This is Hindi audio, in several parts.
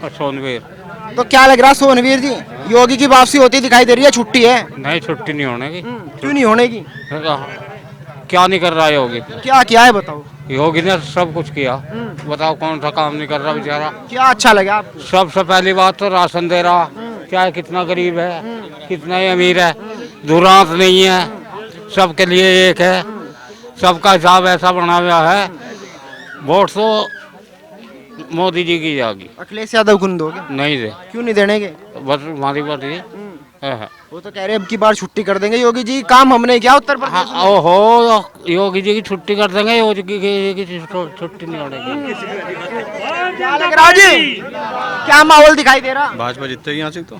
सोनवीर। तो क्या लग रहा है सोनवीर जी, योगी की वापसी होती दिखाई दे रही है, छुट्टी है? नहीं, छुट्टी नहीं होने की। क्यों नहीं होने की? क्या नहीं कर रहा है योगी? क्या किया है बताओ? योगी ने सब कुछ किया, बताओ कौन सा काम नहीं कर रहा बेचारा। क्या अच्छा लगा आपको? सबसे पहली बात तो राशन दे रहा, क्या कितना गरीब है, कितना ही अमीर है, दुरांत नहीं है, सबके लिए एक है, सबका हिसाब ऐसा बना हुआ है। वोट तो मोदी जी की जाएगी। अखिलेश यादव को नहीं दोगे? नहीं दे, क्यों नहीं देने के? बस हमारी बात ये है। वो तो कह रहे अब की बार छुट्टी कर देंगे योगी जी, काम हमने किया उत्तर प्रदेश में। ओहो, योगी जी की छुट्टी कर देंगे, योगी की छुट्टी नहीं होगी। क्या लग रहा है जी, क्या माहौल दिखाई दे रहा? भाजपा जीतते ही यहाँ से तो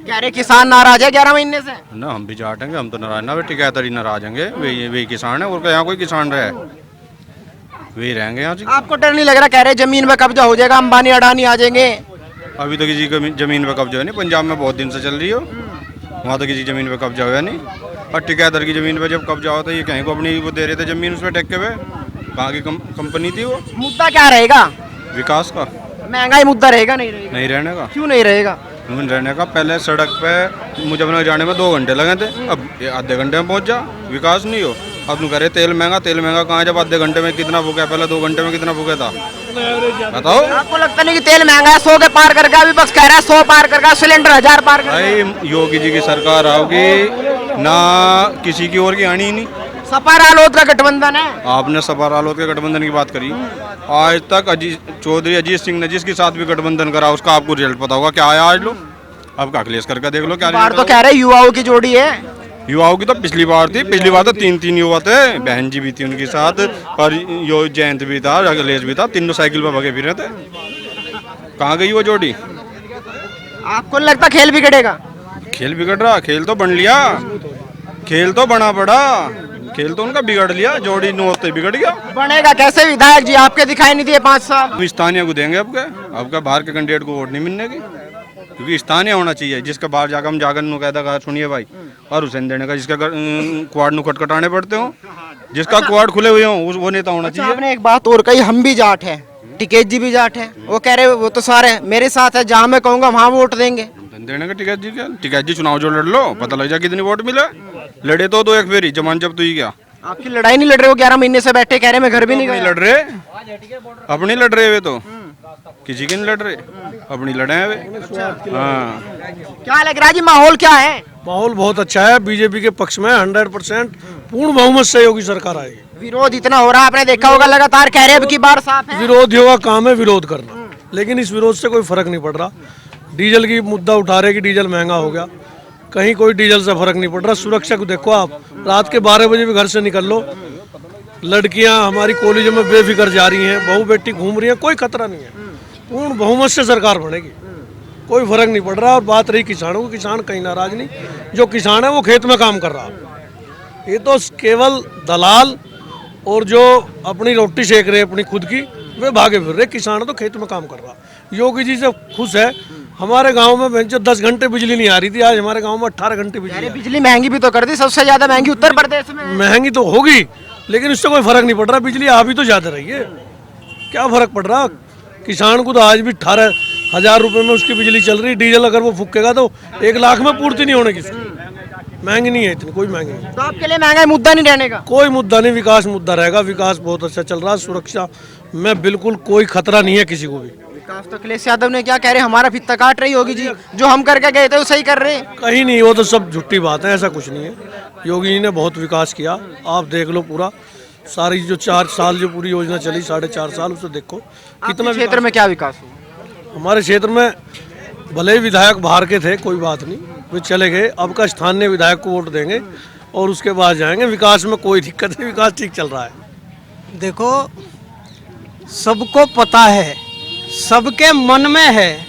कह रहे किसान नाराज है 11 महीने से। ना, हम भी जाटेंगे, हम तो नाराज ना बेटी क्या तरी नाराज होंगे, वही किसान है और यहाँ कोई किसान रहे, वही रहेंगे यहाँ से। आपको डर नहीं लग रहा? कह रहे जमीन पे कब्जा हो जाएगा, अंबानी अडानी आ जाएंगे। अभी तो किसी की जमीन पे कब्जा है नहीं, पंजाब में बहुत दिन से चल रही हो, वहाँ तो किसी जमीन पे कब्जा हुआ नहीं। और ठेकेदार की जमीन पे जब कब्जा होता है, ये कहीं को अपनी वो दे रहे थे जमीन, उस पर ठेके पे, कहाँ की कंपनी थी वो? मुद्दा क्या रहेगा? विकास का। महंगाई मुद्दा रहेगा? नहीं रहेगा? नहीं रहने का। क्यों नहीं रहेगा? रहने का, पहले सड़क पे मुझे जाने में 2 घंटे लगे थे, अब आधे घंटे में पहुंच जा। विकास नहीं हो, अब तुम कह रहे तेल महंगा कहाँ है, जब आधे घंटे में कितना फूका, पहले 2 घंटे में कितना फूका था बताओ। आपको लगता नहीं कि तेल महंगा है? 100 के पार कर गया, विपक्ष कह रहा है 100 पार कर गया, सिलेंडर 1000 पार कर गया। भाई योगी जी की सरकार आओगी ना, किसी की और की आनी ही नहीं। सपा रालोद का गठबंधन है। आपने सपा रालोद के गठबंधन की बात करी, आज तक चौधरी अजीत सिंह ने जिसके साथ भी गठबंधन करा, उसका आपको रिजल्ट पता होगा क्या आया आज लो। अब अखिलेश करके देख लो क्या बार तो कह रहे युवाओं की जोड़ी है। युवाओं की तो पिछली बार थी, पिछली बार तो 3 युवा थे, बहन जी भी थी उनके साथ, और यो जयंत भी था, अखिलेश भी था, तीनों साइकिल पर भगे फिर रहे थे। कहाँ गई वो जोड़ी? आपको नहीं लगता खेल बिगड़ेगा? खेल बिगड़ रहा, खेल तो बन लिया, खेल तो बना पड़ा, खेल तो उनका बिगड़ लिया, जोड़ी नो होते बिगड़ गया। बनेगा कैसे? विधायक जी आपके दिखाई नहीं दिए 5 साल। स्थानीय को देंगे अब बाहर के कैंडिडेट को वोट नहीं मिलने की, क्योंकि स्थानीय होना चाहिए, जिसका बाहर जाकर हम जाकर नु कहता कहा सुनिए भाई, और हुसैन देने का, जिसका क्वाड नु खटखटाने पड़ते हो, जिसका क्वाड खुले हुए हो, वो नेता होना चाहिए। आपने एक बात और कही, हम भी जाट है, टिकैत जी भी जाट है, वो कह रहे वो तो सारे मेरे साथ है, जहाँ मैं कहूँगा वहाँ वोट देंगे। देने का टिकैत जी चुनाव जो लड़ लो, पता लग जाए कितनी वोट मिले। लड़े तो 2 एक फेरी जमान जब तो ही क्या आपकी लड़ाई नहीं लड़ रहे? वो 11 महीने से बैठे कह रहे मैं घर भी नहीं गया। लड़ रहे, अपनी लड़ रहे वे तो, किसी की नहीं लड़ रहे, अपनी लड़े हैं वे। हाँ, क्या लग रहा है जी, माहौल क्या है? माहौल बहुत अच्छा है, बीजेपी के पक्ष में 100% पूर्ण बहुमत से योगी सरकार आएगी। विरोध इतना हो रहा है, आपने देखा होगा, लगातार कह रहे अब की बार साफ है। विरोधियों का काम है विरोध करना, लेकिन इस विरोध से कोई फर्क नहीं पड़ रहा। डीजल की मुद्दा उठा रहे कि डीजल महंगा हो गया, कहीं कोई डीजल से फर्क नहीं पड़ रहा। सुरक्षा को देखो आप, रात के 12 बजे भी घर से निकल लो, लड़कियां हमारी कॉलेजों में बेफिक्र जा रही हैं, बहू बेटी घूम रही हैं, कोई खतरा नहीं है। पूर्ण बहुमत से सरकार बनेगी, कोई फर्क नहीं पड़ रहा। और बात रही किसानों की, किसान कहीं नाराज नहीं, जो किसान है वो खेत में काम कर रहा है। ये तो केवल दलाल और जो अपनी रोटी सेक रहे अपनी खुद की, वे भागे फिर रहे। किसान तो खेत में काम कर रहा। योगी जी से खुश है। हमारे गांव में 10 घंटे बिजली नहीं आ रही थी, आज हमारे गांव में 18 घंटे बिजली। बिजली महंगी भी तो कर दी, सबसे ज्यादा महंगी उत्तर प्रदेश में। महंगी तो होगी, लेकिन इससे कोई फर्क नहीं पड़ रहा। बिजली आ भी तो ज्यादा रही है, क्या फर्क पड़ रहा? किसान को तो आज भी 18,000 रुपए में उसकी बिजली चल रही। डीजल अगर वो फूकेगा तो 1 लाख में पूर्ति नहीं होने की। महंगी नहीं है इतनी, कोई महंगी नहीं। तो आपके लिए महंगाई मुद्दा नहीं रहने का? कोई मुद्दा नहीं, विकास मुद्दा रहेगा। विकास बहुत अच्छा चल रहा है, सुरक्षा में बिल्कुल कोई खतरा नहीं है किसी को भी। विकास तो अखिलेश यादव ने क्या कह रहे, हमारा फित्ता काट रही होगी जी, जो हम करके गए थे वो सही कर रहे। कहीं नहीं, वो तो सब झूठी बात है, ऐसा कुछ नहीं है। योगी जी ने बहुत विकास किया, आप देख लो पूरा सारी जो 4 साल जो पूरी योजना चली, 4.5 साल, उसे देखो कितना क्षेत्र में क्या विकास हुआ। हमारे क्षेत्र में भले ही विधायक बाहर के थे, कोई बात नहीं, वे चले गए। अब का स्थानीय विधायक को वोट देंगे और उसके बाद जाएंगे। विकास में कोई दिक्कत नहीं, विकास ठीक चल रहा है। देखो, सबको पता है, सबके मन में है,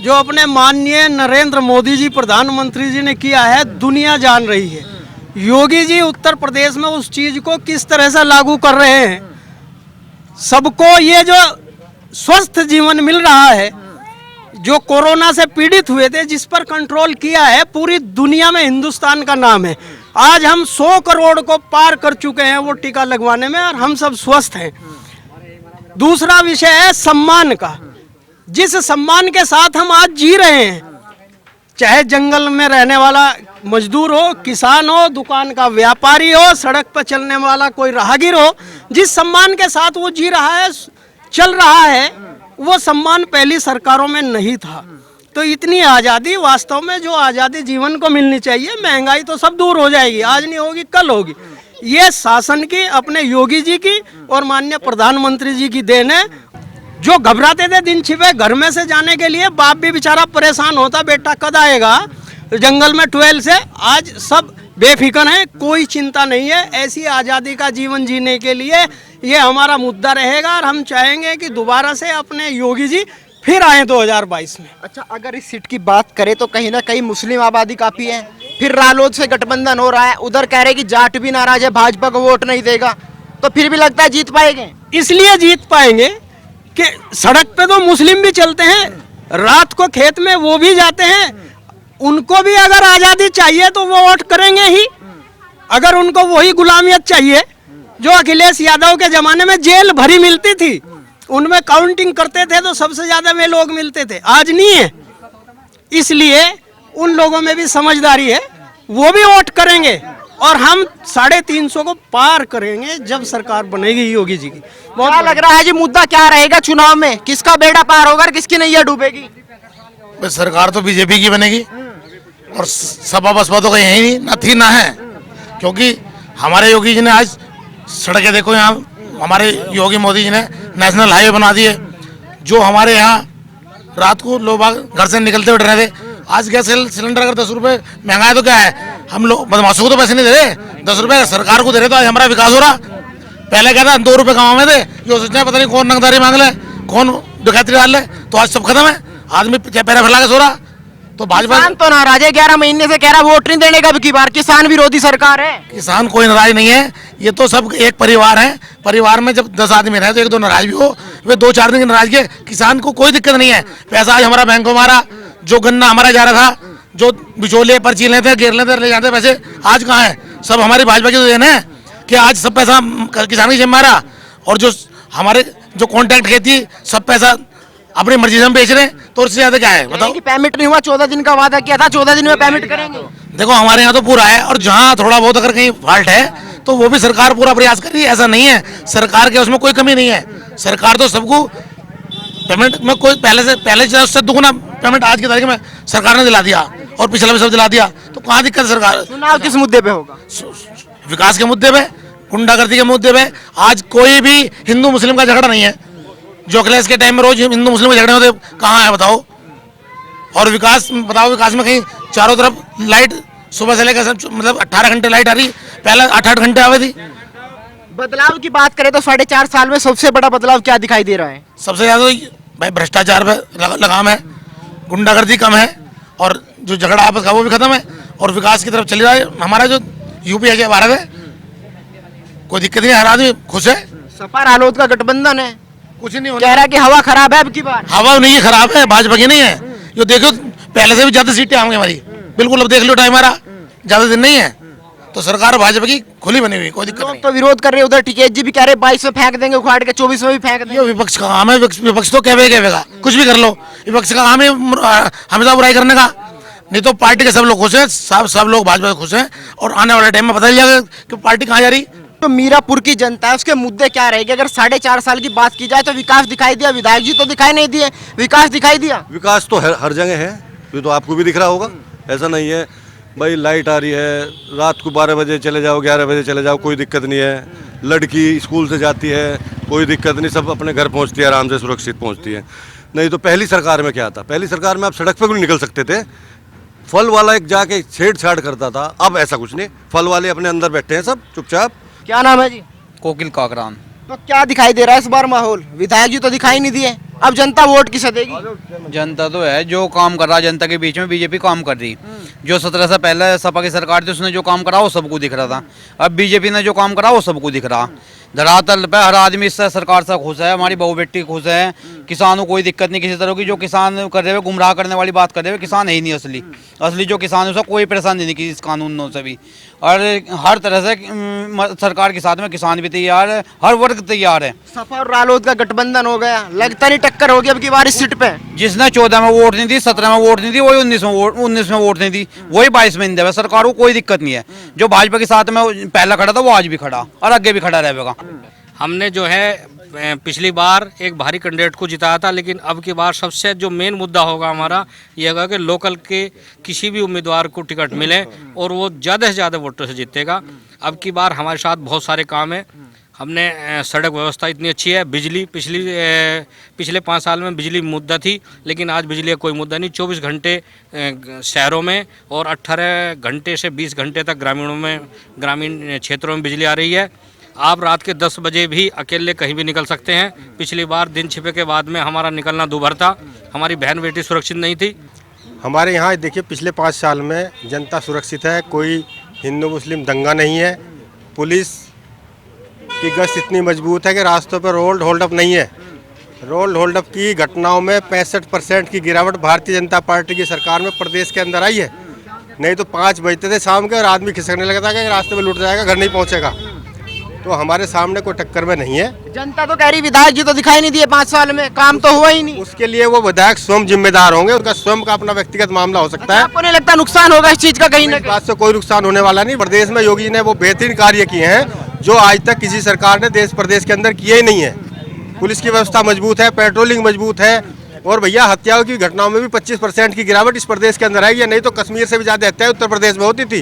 जो अपने माननीय नरेंद्र मोदी जी प्रधानमंत्री जी ने किया है, दुनिया जान रही है। योगी जी उत्तर प्रदेश में उस चीज को किस तरह से लागू कर रहे हैं। सबको ये जो स्वस्थ जीवन मिल रहा है, जो कोरोना से पीड़ित हुए थे, जिस पर कंट्रोल किया है, पूरी दुनिया में हिंदुस्तान का नाम है। आज हम 100 करोड़ को पार कर चुके हैं वो टीका लगवाने में, और हम सब स्वस्थ हैं। दूसरा विषय है सम्मान का। जिस सम्मान के साथ हम आज जी रहे हैं, चाहे जंगल में रहने वाला मजदूर हो, किसान हो, दुकान का व्यापारी हो, सड़क पर चलने वाला कोई राहगीर हो, जिस सम्मान के साथ वो जी रहा है, चल रहा है, वो सम्मान पहली सरकारों में नहीं था। तो इतनी आज़ादी, वास्तव में जो आज़ादी जीवन को मिलनी चाहिए, महंगाई तो सब दूर हो जाएगी, आज नहीं होगी कल होगी। ये शासन की, अपने योगी जी की और माननीय प्रधानमंत्री जी की देन है, जो घबराते थे दिन छिपे घर में से जाने के लिए, बाप भी बेचारा परेशान होता, बेटा कद आएगा जंगल में 12 से, आज सब बेफिक्र हैं, कोई चिंता नहीं है। ऐसी आज़ादी का जीवन जीने के लिए ये हमारा मुद्दा रहेगा और हम चाहेंगे कि दोबारा से अपने योगी जी फिर आए 2022 में। अच्छा, अगर इस सीट की बात करें तो कहीं ना कहीं मुस्लिम आबादी काफी है, फिर रालोद से गठबंधन हो रहा है, उधर कह रहे कि जाट भी नाराज है, भाजपा को वोट नहीं देगा, तो फिर भी लगता है जीत पाएंगे। इसलिए जीत पाएंगे कि सड़क पे तो मुस्लिम भी चलते हैं, रात को खेत में वो भी जाते हैं, उनको भी अगर आज़ादी चाहिए तो वो वोट करेंगे ही। अगर उनको वही गुलामियत चाहिए जो अखिलेश यादव के ज़माने में जेल भरी मिलती थी, उनमें काउंटिंग करते थे तो सबसे ज़्यादा वे लोग मिलते थे, आज नहीं है। इसलिए उन लोगों में भी समझदारी है, वो भी वोट करेंगे और हम 350 को पार करेंगे जब सरकार बनेगी योगी जी की। क्या लग रहा है जी, मुद्दा क्या रहेगा चुनाव में, किसका बेड़ा पार होगा और किसकी नैया डूबेगी? सरकार तो बीजेपी की बनेगी और सपा बसपा तो कहीं है ही ना थी ना है, क्योंकि हमारे योगी जी ने आज सड़कें देखो, यहाँ हमारे योगी मोदी जी ने नेशनल हाईवे बना दिए। जो हमारे यहाँ रात को लोग घर से निकलते हुए डर रहे थे, आज गैस सिलेंडर अगर 10 रुपए महंगा है तो क्या है, हम लोग बदमाशों को तो पैसे नहीं दे रहे, 10 रुपए सरकार को दे रहे, तो आज हमारा विकास हो रहा। पहले क्या था, 2 रुपए कमाए थे, जो सोचते हैं पता नहीं कौन नगदारी मांग ले, कौन डकैती डाल ले, तो आज सब खत्म है, आदमी पैरा फैला के सो रहा। तो भाजपा किसान तो नाराज है, 11 महीने से कह रहा वोट नहीं देने का अब की बार, किसान विरोधी सरकार है। किसान कोई नाराज नहीं है, ये तो सब एक परिवार है, परिवार में जब 10 आदमी रहे तो 1-2 नाराज भी हो, वे 2-4 दिन की नाराजगी है, किसान को कोई दिक्कत नहीं है। पैसा आज हमारा बैंक में हमारा, जो गन्ना हमारा जा रहा था, जो बिचौलिए पर्ची लेते गिर लेते ले जाते पैसे, आज कहाँ है? सब हमारी भाजपा की तो देन है कि आज सब पैसा किसान की जेब में आ रहा, और जो हमारे जो कॉन्ट्रैक्ट खेती सब पैसा अपनी मर्जी से हम बेच रहे हैं, तो उससे ज्यादा क्या है बताओ? पेमेंट नहीं हुआ, 14 दिन का वादा किया था, 14 दिन में पेमेंट करेंगे। देखो हमारे यहाँ तो पूरा है, और जहाँ थोड़ा बहुत अगर कहीं फॉल्ट है तो वो भी सरकार पूरा प्रयास कर रही है, ऐसा नहीं है सरकार के उसमें कोई कमी नहीं है। सरकार तो सबको पेमेंट में कोई पहले से उससे दुगुना पेमेंट आज की तारीख में सरकार ने दिला दिया, और पिछला भी सब दिला दिया, तो कहाँ दिक्कत सरकार? चुनाव किस मुद्दे पे होगा? विकास के मुद्दे पे, गुंडागर्दी के मुद्दे पे। आज कोई भी हिंदू मुस्लिम का झगड़ा नहीं है, जो अखिलेश के टाइम में रोज हिंदू मुस्लिम के झगड़े होते, कहाँ है बताओ? और विकास बताओ, विकास में कहीं चारों तरफ लाइट सुबह से लेकर मतलब 18 घंटे लाइट आ रही, पहले 8-8 घंटे आवे थी। बदलाव की बात करें तो 4.5 साल में सबसे बड़ा बदलाव क्या दिखाई दे रहा है? सबसे ज्यादा भाई भ्रष्टाचार पे लगाम है, गुंडागर्दी कम है, और जो झगड़ा आपस का वो भी खत्म है, और विकास की तरफ चली रहा है। हमारा जो यूपी है, भारत है, कोई दिक्कत नहीं, हर आदमी खुश है। सपा रालोद का गठबंधन है, कुछ नहीं कह रहा है कि हवा खराब है अब की बार। हवा नहीं है खराब है, भाजपा की नहीं है। जो देखो पहले से भी ज्यादा सीटें आएंगी हमारी, बिल्कुल। अब देख लो टाइम हमारा ज्यादा दिन नहीं है, तो सरकार भाजपा की खुली बनी हुई, कोई दिक्कत नहीं। तो विरोध कर रहे हैं, उधर टिकैत जी भी कह रहे 22 में फेंक देंगे उखाड़ के, 24 में भी फेंक देंगे। ये विपक्ष का काम है, विपक्ष तो कहेगा कुछ भी कर लो, विपक्ष का काम है हमेशा बुराई करने का। नहीं तो पार्टी के सब लोग खुश हैं, सब लोग भाजपा से खुश हैं, और आने वाले टाइम में पता चल जाएगा कि पार्टी कहाँ जा रही। तो मीरापुर की जनता है, उसके मुद्दे क्या रहेंगे? अगर 4.5 साल की बात की जाए तो विकास दिखाई दिया, विधायक जी तो दिखाई नहीं दिए, विकास दिखाई दिया। विकास तो हर जगह है, ये तो आपको भी दिख रहा होगा, ऐसा नहीं है भाई। लाइट आ रही है, रात को 12 बजे चले जाओ, 11 बजे चले जाओ, कोई दिक्कत नहीं है। लड़की स्कूल से जाती है, कोई दिक्कत नहीं, सब अपने घर पहुंचती है, आराम से सुरक्षित पहुंचती है। नहीं तो पहली सरकार में क्या था, पहली सरकार में आप सड़क पर भी नहीं निकल सकते थे, फल वाला एक जाके छेड़छाड़ करता था। अब ऐसा कुछ नहीं, फल वाले अपने अंदर बैठे हैं सब चुपचाप। क्या नाम है जी? कोकिल काकरान। तो क्या दिखाई दे रहा है इस बार माहौल? विधायक जी तो दिखाई नहीं दिए, अब जनता वोट किसे देगी? जनता तो है जो काम कर रहा है, जनता के बीच में बीजेपी काम कर रही। जो 17 से पहले सपा की सरकार थी, उसने जो काम करा वो सबको दिख रहा था। अब बीजेपी ने जो काम करा वो सबको दिख रहा। धरातल पे हर आदमी इससे सरकार से खुश है, हमारी बहू बेटी खुश है, किसानों को कोई दिक्कत नहीं किसी तरह की। जो किसान कर रहे हुए गुमराह करने वाली बात कर रहे हुए, किसान है ही नहीं असली जो किसान है उसका कोई परेशानी नहीं की इस कानूनों से भी। और हर तरह से सरकार के साथ में किसान भी तैयार है, हर वर्ग तैयार है। सपा और रालोद का गठबंधन हो गया, लगता नहीं टक्कर होगी अब की बार इस सीट पे? जिसने 14 में वोट नहीं दी, 17 में वोट नहीं दी, वही 19 में वोट नहीं दी, वही 22 में नहीं देगा। सरकार को कोई दिक्कत नहीं है। जो भाजपा के साथ में पहला खड़ा था वो आज भी खड़ा और आगे भी खड़ा रहेगा। हमने जो है पिछली बार एक भारी कैंडिडेट को जिताया था, लेकिन अब की बार सबसे जो मेन मुद्दा होगा हमारा ये होगा कि लोकल के किसी भी उम्मीदवार को टिकट मिले और वो ज़्यादा से ज़्यादा वोटों से जीतेगा। अब की बार हमारे साथ बहुत सारे काम हैं। हमने सड़क व्यवस्था इतनी अच्छी है, बिजली पिछले 5 साल में बिजली मुद्दा थी, लेकिन आज बिजली का कोई मुद्दा नहीं। 24 घंटे शहरों में और 18 घंटे से 20 घंटे तक ग्रामीण क्षेत्रों में बिजली आ रही है। आप रात के 10 बजे भी अकेले कहीं भी निकल सकते हैं। पिछली बार दिन छिपे के बाद में हमारा निकलना दूभर था, हमारी बहन बेटी सुरक्षित नहीं थी। हमारे यहाँ देखिए पिछले 5 साल में जनता सुरक्षित है, कोई हिंदू मुस्लिम दंगा नहीं है। पुलिस की गश्त इतनी मजबूत है कि रास्तों पर रोड होल्ड अप नहीं है। रोड होल्ड अप की घटनाओं में 65% की गिरावट भारतीय जनता पार्टी की सरकार में प्रदेश के अंदर आई है। नहीं तो 5 बजते थे शाम के और आदमी खिसकने लगता है कि रास्ते में लुट जाएगा, घर नहीं पहुँचेगा। तो हमारे सामने कोई टक्कर में नहीं है। जनता तो कह रही विधायक जी तो दिखाई नहीं दिए 5 साल में, काम तो हुआ ही नहीं। उसके लिए वो विधायक स्वयं जिम्मेदार होंगे, उनका स्वयं का अपना व्यक्तिगत मामला हो सकता है। आपको नहीं लगता नुकसान होगा इस चीज का कहीं ना इस बात से कोई नुकसान होने वाला नहीं। प्रदेश में योगी जी ने वो बेहतरीन कार्य किए हैं जो आज तक किसी सरकार ने देश प्रदेश के अंदर किए ही नहीं है। पुलिस की व्यवस्था मजबूत है, पेट्रोलिंग मजबूत है और भैया हत्याओं की घटनाओं में भी 25% की गिरावट इस प्रदेश के अंदर आई है। नहीं तो कश्मीर से भी ज्यादा हत्याएं उत्तर प्रदेश में होती थी।